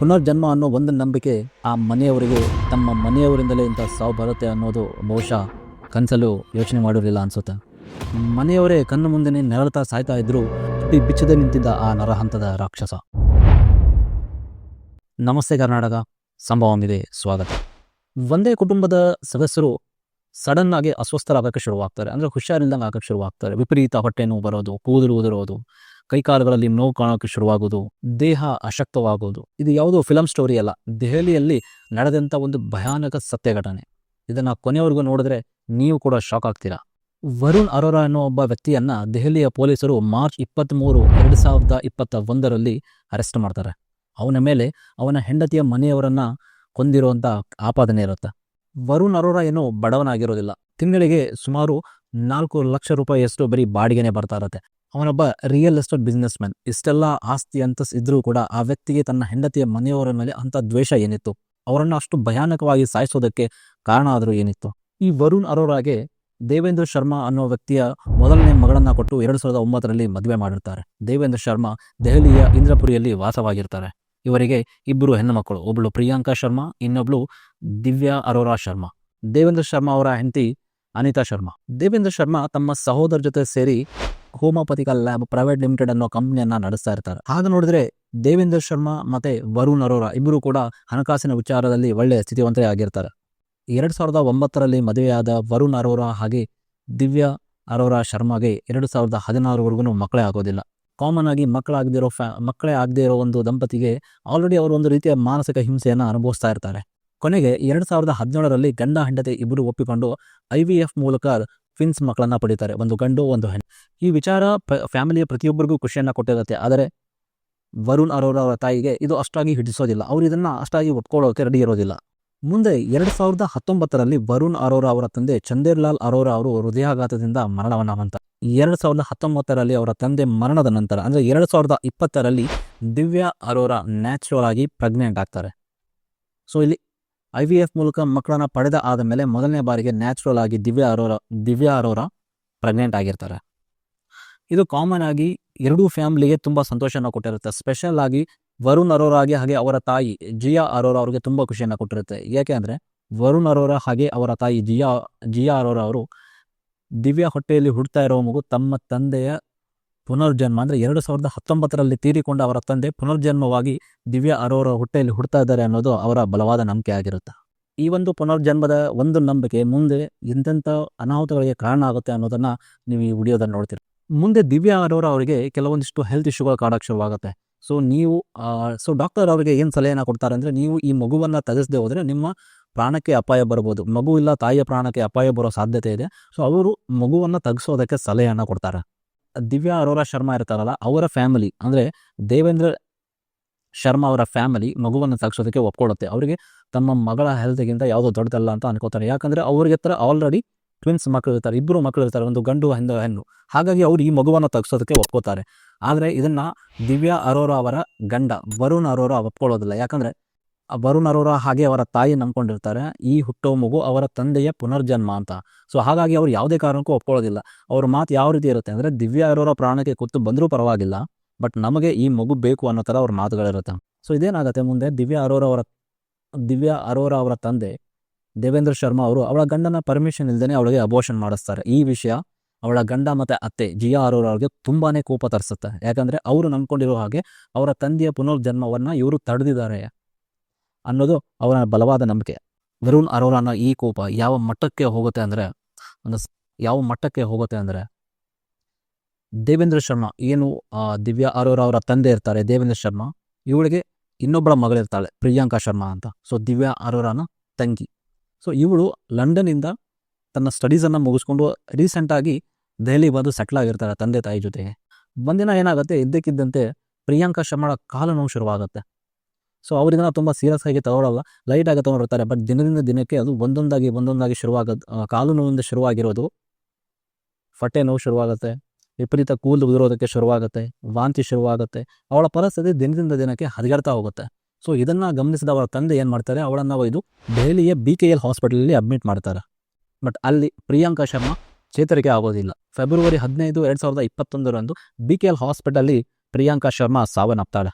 ಪುನರ್ಜನ್ಮ ಅನ್ನೋ ಒಂದು ನಂಬಿಕೆ ಆ ಮನೆಯವರಿಗೆ ತಮ್ಮ ಮನೆಯವರಿಂದಲೇ ಇಂಥ ಸಾವು ಬರುತ್ತೆ ಅನ್ನೋದು ಬಹುಶಃ ಕನಸಲು ಯೋಚನೆ ಮಾಡಿರಲಿಲ್ಲ ಅನಿಸುತ್ತೆ. ಮನೆಯವರೇ ಕಣ್ಣು ಮುಂದೆನೇ ನೆರಳ್ತಾ ಸಾಯ್ತಾ ಇದ್ದರೂ ಬಿಚ್ಚದೆ ನಿಂತಿದ್ದ ಆ ನರಹಂತದ ರಾಕ್ಷಸ. ನಮಸ್ತೆ ಕರ್ನಾಟಕ, ಸಂಭವಮಿದೆ ಸ್ವಾಗತ. ಒಂದೇ ಕುಟುಂಬದ ಸದಸ್ಯರು ಸಡನ್ ಆಗಿ ಅಸ್ವಸ್ಥರಾಗಕ್ಕೆ ಶುರುವಾಗ್ತಾರೆ, ಅಂದರೆ ಹುಷಾರಿಲ್ದಂಗೆ ಆಗಕ್ಕೆ ಶುರುವಾಗ್ತಾರೆ. ವಿಪರೀತ ಹೊಟ್ಟೆ ನೋವು ಬರೋದು, ಕೂದಲು ಉದುರೋದು, ಕೈಕಾಲುಗಳಲ್ಲಿ ನೋವು ಕಾಣೋಕ್ಕೆ ಶುರುವಾಗೋದು, ದೇಹ ಅಶಕ್ತವಾಗೋದು. ಇದು ಯಾವುದೋ ಫಿಲಮ್ ಸ್ಟೋರಿ ಅಲ್ಲ, ದೆಹಲಿಯಲ್ಲಿ ನಡೆದಂಥ ಒಂದು ಭಯಾನಕ ಸತ್ಯ ಘಟನೆ. ಇದನ್ನು ಕೊನೆಯವರೆಗೂ ನೋಡಿದ್ರೆ ನೀವು ಕೂಡ ಶಾಕ್ ಆಗ್ತೀರಾ. ವರುಣ್ ಅರೋರಾ ಅನ್ನೋ ಒಬ್ಬ ವ್ಯಕ್ತಿಯನ್ನ ದೆಹಲಿಯ ಪೊಲೀಸರು ಮಾರ್ಚ್ 23, 2021 ಅರೆಸ್ಟ್ ಮಾಡ್ತಾರೆ. ಅವನ ಮೇಲೆ ಅವನ ಹೆಂಡತಿಯ ಮನೆಯವರನ್ನ ಕೊಂದಿರುವಂಥ ಆಪಾದನೆ ಇರುತ್ತೆ. ವರುಣ್ ಅರೋರಾ ಏನೋ ಬಡವನಾಗಿರೋದಿಲ್ಲ. ತಿಂಗಳಿಗೆ ಸುಮಾರು 4 ಲಕ್ಷ ರೂಪಾಯಿಯಷ್ಟು ಬರೀ ಬಾಡಿಗೆನೆ ಬರ್ತಾ ಇರುತ್ತೆ. ಅವನೊಬ್ಬ ರಿಯಲ್ ಎಸ್ಟೇಟ್ ಬಿಸ್ನೆಸ್ ಮ್ಯಾನ್. ಇಷ್ಟೆಲ್ಲ ಆಸ್ತಿ ಅಂತ ಇದ್ರೂ ಕೂಡ ಆ ವ್ಯಕ್ತಿಗೆ ತನ್ನ ಹೆಂಡತಿಯ ಮನೆಯವರ ಮೇಲೆ ಅಂಥ ದ್ವೇಷ ಏನಿತ್ತು, ಅವರನ್ನು ಅಷ್ಟು ಭಯಾನಕವಾಗಿ ಸಾಯಿಸೋದಕ್ಕೆ ಕಾರಣ ಆದರೂ ಏನಿತ್ತು? ಈ ವರುಣ್ ಅರೋರಾಗೆ ದೇವೇಂದ್ರ ಶರ್ಮಾ ಅನ್ನೋ ವ್ಯಕ್ತಿಯ ಮೊದಲನೇ ಮಗಳನ್ನ ಕೊಟ್ಟು 2009 ಮದುವೆ ಮಾಡಿರ್ತಾರೆ. ದೇವೇಂದ್ರ ಶರ್ಮಾ ದೆಹಲಿಯ ಇಂದ್ರಪುರಿಯಲ್ಲಿ ವಾಸವಾಗಿರ್ತಾರೆ. ಇವರಿಗೆ 2 ಹೆಣ್ಣು ಮಕ್ಕಳು, ಒಬ್ಬಳು ಪ್ರಿಯಾಂಕಾ ಶರ್ಮಾ, ಇನ್ನೊಬ್ಳು ದಿವ್ಯಾ ಅರೋರಾ ಶರ್ಮಾ. ದೇವೇಂದ್ರ ಶರ್ಮಾ ಅವರ ಹೆಂಡತಿ ಅನಿತಾ ಶರ್ಮಾ. ದೇವೇಂದ್ರ ಶರ್ಮಾ ತಮ್ಮ ಸಹೋದರ ಜೊತೆ ಸೇರಿ ಹೋಮಿಯೋಪತಿಕಲ್ ಲ್ಯಾಬ್ ಪ್ರೈವೇಟ್ ಲಿಮಿಟೆಡ್ ಅನ್ನೋ ಕಂಪ್ನಿಯನ್ನ ನಡೆಸ್ತಾ ಇರ್ತಾರೆ. ಹಾಗೆ ನೋಡಿದ್ರೆ ದೇವೇಂದ್ರ ಶರ್ಮಾ ಮತ್ತೆ ವರುಣ್ ಅರೋರಾ ಇಬ್ಬರು ಕೂಡ ಹಣಕಾಸಿನ ವಿಚಾರದಲ್ಲಿ ಒಳ್ಳೆಯ ಸ್ಥಿತಿವಂತರೇ ಆಗಿರ್ತಾರೆ. 2009 ಮದುವೆಯಾದ ವರುಣ್ ಅರೋರಾ ಹಾಗೆ ದಿವ್ಯಾ ಅರೋರಾ ಶರ್ಮಾಗೆ 2016 ಮಕ್ಕಳೇ ಆಗೋದಿಲ್ಲ. ಕಾಮನ್ ಆಗಿ ಮಕ್ಕಳೇ ಆಗದೇ ಇರೋ ಒಂದು ದಂಪತಿಗೆ ಆಲ್ರೆಡಿ ಅವರು ಒಂದು ರೀತಿಯ ಮಾನಸಿಕ ಹಿಂಸೆಯನ್ನು ಅನುಭವಿಸ್ತಾ ಇರ್ತಾರೆ. ಕೊನೆಗೆ 2017 ಗಂಡ ಹೆಂಡತಿ ಇಬ್ಬರು ಒಪ್ಪಿಕೊಂಡು IVF ಮೂಲಕ ಟ್ವಿನ್ಸ್ ಮಕ್ಕಳನ್ನ ಪಡೀತಾರೆ, ಒಂದು ಗಂಡು ಒಂದು ಹೆಣ್ಣು. ಈ ವಿಚಾರ ಫ್ಯಾಮಿಲಿಯ ಪ್ರತಿಯೊಬ್ಬರಿಗೂ ಖುಷಿಯನ್ನ ಕೊಟ್ಟಿರುತ್ತೆ. ಆದರೆ ವರುಣ್ ಅರೋರಾ ಅವರ ತಾಯಿಗೆ ಇದು ಅಷ್ಟಾಗಿ ಹಿಡಿಸೋದಿಲ್ಲ. ಅವರು ಇದನ್ನ ಅಷ್ಟಾಗಿ ಒಪ್ಕೊಳ್ಳೋಕೆ ರೆಡಿ ಇರೋದಿಲ್ಲ. ಮುಂದೆ 2019 ವರುಣ್ ಅರೋರಾ ಅವರ ತಂದೆ ಚಂದೇರ್ಲಾಲ್ ಅರೋರಾ ಅವರು ಹೃದಯಾಘಾತದಿಂದ ಮರಣವನ್ನ ಹೊಂದ್ತಾರೆ. 2019 ಅವರ ತಂದೆ ಮರಣದ ನಂತರ, ಅಂದರೆ 2020 ದಿವ್ಯಾ ಅರೋರಾ ನ್ಯಾಚುರಲ್ ಆಗಿ ಪ್ರೆಗ್ನೆಂಟ್ ಆಗ್ತಾರೆ. ಸೊ ಇಲ್ಲಿ IVF ಮೂಲಕ ಮಕ್ಕಳನ್ನ ಪಡೆದ ಆದ ಮೇಲೆ ಮೊದಲನೇ ಬಾರಿಗೆ ನ್ಯಾಚುರಲ್ ಆಗಿ ದಿವ್ಯಾ ಅರೋರಾ ಪ್ರೆಗ್ನೆಂಟ್ ಆಗಿರ್ತಾರೆ. ಇದು ಕಾಮನ್ ಆಗಿ ಎರಡೂ ಫ್ಯಾಮಿಲಿಗೆ ತುಂಬ ಸಂತೋಷನ ಕೊಟ್ಟಿರುತ್ತೆ. ಸ್ಪೆಷಲ್ ಆಗಿ ವರುಣ್ ಅರೋರಾಗೆ ಹಾಗೆ ಅವರ ತಾಯಿ ಜಿಯಾ ಅರೋರಾ ಅವರಿಗೆ ತುಂಬ ಖುಷಿಯನ್ನು ಕೊಟ್ಟಿರುತ್ತೆ. ಯಾಕೆ ಅಂದರೆ ವರುಣ್ ಅರೋರಾ ಹಾಗೆ ಅವರ ತಾಯಿ ಜಿಯಾ ಅರೋರಾ ಅವರು ದಿವ್ಯಾ ಹೊಟ್ಟೆಯಲ್ಲಿ ಹುಡ್ತಾ ಇರೋ ಮಗು ತಮ್ಮ ತಂದೆಯ ಪುನರ್ಜನ್ಮ, ಅಂದರೆ 2019 ತೀರಿಕೊಂಡ ಅವರ ತಂದೆ ಪುನರ್ಜನ್ಮವಾಗಿ ದಿವ್ಯಾ ಅರೋರಾ ಹೊಟ್ಟೆಯಲ್ಲಿ ಹುಡ್ತಾ ಇದ್ದಾರೆ ಅನ್ನೋದು ಅವರ ಬಲವಾದ ನಂಬಿಕೆ ಆಗಿರುತ್ತೆ. ಈ ಒಂದು ಪುನರ್ಜನ್ಮದ ಒಂದು ನಂಬಿಕೆ ಮುಂದೆ ಎಂತೆಂಥ ಅನಾಹುತಗಳಿಗೆ ಕಾರಣ ಆಗುತ್ತೆ ಅನ್ನೋದನ್ನ ನೀವು ಈ ವಿಡಿಯೋದಲ್ಲಿ ನೋಡ್ತೀರಿ. ಮುಂದೆ ದಿವ್ಯಾ ಅರೋರಾ ಅವರಿಗೆ ಕೆಲವೊಂದಿಷ್ಟು ಹೆಲ್ತ್ ಇಶ್ಯೂಗಳು ಕಾಡಕ್ಕೆ ಶುರುವಾಗುತ್ತೆ. ಸೊ ಡಾಕ್ಟರ್ ಅವರಿಗೆ ಏನು ಸಲಹೆಯನ್ನು ಕೊಡ್ತಾರೆ ಅಂದರೆ, ನೀವು ಈ ಮಗುವನ್ನು ತೆಗೆಸದೆ ಹೋದರೆ ನಿಮ್ಮ ಪ್ರಾಣಕ್ಕೆ ಅಪಾಯ ಬರ್ಬೋದು, ಮಗು ಇಲ್ಲ ತಾಯಿಯ ಪ್ರಾಣಕ್ಕೆ ಅಪಾಯ ಬರೋ ಸಾಧ್ಯತೆ ಇದೆ. ಸೊ ಅವರು ಮಗುವನ್ನು ತೆಗೆಸೋದಕ್ಕೆ ಸಲಹೆಯನ್ನು ಕೊಡ್ತಾರೆ. ದಿವ್ಯಾ ಅರೋರಾ ಶರ್ಮಾ ಇರ್ತಾರಲ್ಲ, ಅವರ ಫ್ಯಾಮಿಲಿ ಅಂದರೆ ದೇವೇಂದ್ರ ಶರ್ಮಾ ಅವರ ಫ್ಯಾಮಿಲಿ ಮಗುವನ್ನು ತೆಗೆಸೋದಕ್ಕೆ ಒಪ್ಕೊಳ್ಳುತ್ತೆ. ಅವರಿಗೆ ತಮ್ಮ ಮಗಳ ಹೆಲ್ತ್ಗಿಂತ ಯಾವುದೋ ದೊಡ್ಡದಲ್ಲ ಅಂತ ಅನ್ಕೋತಾರೆ. ಯಾಕಂದರೆ ಅವ್ರಿಗೆ ಹತ್ರ ಆಲ್ರೆಡಿ ಟ್ವಿನ್ಸ್ ಮಕ್ಕಳು ಇರ್ತಾರೆ, 2 ಮಕ್ಕಳು ಇರ್ತಾರೆ, ಒಂದು ಗಂಡು ಒಂದು ಹೆಣ್ಣು. ಹಾಗಾಗಿ ಅವರು ಈ ಮಗುವನ್ನು ತೆಗೆಸೋದಕ್ಕೆ ಒಪ್ಕೋತಾರೆ. ಆದರೆ ಇದನ್ನ ದಿವ್ಯಾ ಅರೋರಾ ಅವರ ಗಂಡ ವರುಣ್ ಅರೋರಾ ಒಪ್ಕೊಳ್ಳೋದಿಲ್ಲ. ಯಾಕಂದರೆ ವರುಣ್ ಅರೋರಾ ಹಾಗೆ ಅವರ ತಾಯಿ ನಂಬ್ಕೊಂಡಿರ್ತಾರೆ, ಈ ಹುಟ್ಟೋ ಮಗು ಅವರ ತಂದೆಯ ಪುನರ್ಜನ್ಮ ಅಂತ. ಸೊ ಹಾಗಾಗಿ ಅವ್ರು ಯಾವುದೇ ಕಾರಣಕ್ಕೂ ಒಪ್ಕೊಳ್ಳೋದಿಲ್ಲ. ಅವ್ರ ಮಾತು ಯಾವ ರೀತಿ ಇರುತ್ತೆ ಅಂದರೆ, ದಿವ್ಯಾ ಅರೋರಾ ಪ್ರಾಣಕ್ಕೆ ಕೂತು ಬಂದರೂ ಪರವಾಗಿಲ್ಲ, ಬಟ್ ನಮಗೆ ಈ ಮಗು ಬೇಕು ಅನ್ನೋ ಥರ ಅವ್ರ ಮಾತುಗಳಿರುತ್ತೆ. ಸೊ ಇದೇನಾಗುತ್ತೆ, ಮುಂದೆ ದಿವ್ಯಾ ಅರೋರಾ ಅವರ ತಂದೆ ದೇವೇಂದ್ರ ಶರ್ಮಾ ಅವರು ಅವಳ ಗಂಡನ ಪರ್ಮಿಷನ್ ಇಲ್ದೇನೆ ಅವಳಿಗೆ ಅಬೋಷನ್ ಮಾಡಿಸ್ತಾರೆ. ಈ ವಿಷಯ ಅವಳ ಗಂಡ ಮತ್ತು ಅತ್ತೆ ಜಿಯಾ ಅರೋರಾ ಅವ್ರಿಗೆ ತುಂಬಾ ಕೋಪ ತರಿಸುತ್ತೆ. ಯಾಕಂದರೆ ಅವರು ನಂಬ್ಕೊಂಡಿರೋ ಹಾಗೆ ಅವರ ತಂದೆಯ ಪುನರ್ಜನ್ಮವನ್ನು ಇವರು ತಡೆದಿದ್ದಾರೆ ಅನ್ನೋದು ಅವರ ಬಲವಾದ ನಂಬಿಕೆ. ವರುಣ್ ಅರೋರಾನ ಈ ಕೋಪ ಯಾವ ಮಟ್ಟಕ್ಕೆ ಹೋಗುತ್ತೆ ಅಂದರೆ ದೇವೇಂದ್ರ ಶರ್ಮಾ ಏನು ದಿವ್ಯಾ ಅರೋರಾ ಅವರ ತಂದೆ ಇರ್ತಾರೆ ದೇವೇಂದ್ರ ಶರ್ಮಾ, ಇವಳಿಗೆ ಇನ್ನೊಬ್ಬಳ ಮಗಳಿರ್ತಾಳೆ ಪ್ರಿಯಾಂಕಾ ಶರ್ಮಾ ಅಂತ. ಸೊ ದಿವ್ಯಾ ಅರೋರಾನ ತಂಗಿ. ಸೊ ಇವಳು ಲಂಡನ್ನಿಂದ ತನ್ನ ಸ್ಟಡೀಸನ್ನು ಮುಗಿಸ್ಕೊಂಡು ರೀಸೆಂಟಾಗಿ ದೆಹಲಿ ಬಂದು ಸೆಟ್ಲ್ ಆಗಿರ್ತಾರೆ ತಂದೆ ತಾಯಿ ಜೊತೆಗೆ. ಒಂದಿನ ಏನಾಗುತ್ತೆ, ಇದ್ದಕ್ಕಿದ್ದಂತೆ ಪ್ರಿಯಾಂಕಾ ಶರ್ಮಾಳ ಕಾಲು ನೋವು ಶುರುವಾಗುತ್ತೆ. ಸೊ ಅವರಿದನ್ನು ತುಂಬ ಸೀರಿಯಸ್ ಆಗಿ ತಗೊಳ್ಳಲ್ಲ, ಲೈಟಾಗಿ ತೊಗೊಂಡಿರ್ತಾರೆ. ಬಟ್ ದಿನದಿಂದ ದಿನಕ್ಕೆ ಅದು ಒಂದೊಂದಾಗಿ ಕಾಲು ನೋವಿಂದ ಶುರುವಾಗಿರೋದು ಹೊಟ್ಟೆ ನೋವು ಶುರುವಾಗುತ್ತೆ, ವಿಪರೀತ ಕೂದಲು ಉದುರೋದಕ್ಕೆ ಶುರುವಾಗುತ್ತೆ, ವಾಂತಿ ಶುರುವಾಗುತ್ತೆ. ಅವಳ ಪರಿಸ್ಥಿತಿ ದಿನದಿಂದ ದಿನಕ್ಕೆ ಹದಗೆಡ್ತಾ ಹೋಗುತ್ತೆ. ಸೊ ಇದನ್ನು ಗಮನಿಸಿದ ಅವರ ತಂದೆ ಏನು ಮಾಡ್ತಾರೆ, ಅವಳನ್ನು ಒಯ್ದು ದೆಹಲಿಯ BKL ಹಾಸ್ಪಿಟಲಲ್ಲಿ ಅಡ್ಮಿಟ್ ಮಾಡ್ತಾರೆ. ಬಟ್ ಅಲ್ಲಿ ಪ್ರಿಯಾಂಕಾ ಶರ್ಮಾ ಚೇತರಿಕೆ ಆಗೋದಿಲ್ಲ. ಫೆಬ್ರವರಿ 15, 2021 BKL ಹಾಸ್ಪಿಟಲಲ್ಲಿ ಪ್ರಿಯಾಂಕಾ ಶರ್ಮಾ ಸಾವನ್ನಪ್ತಾಳೆ.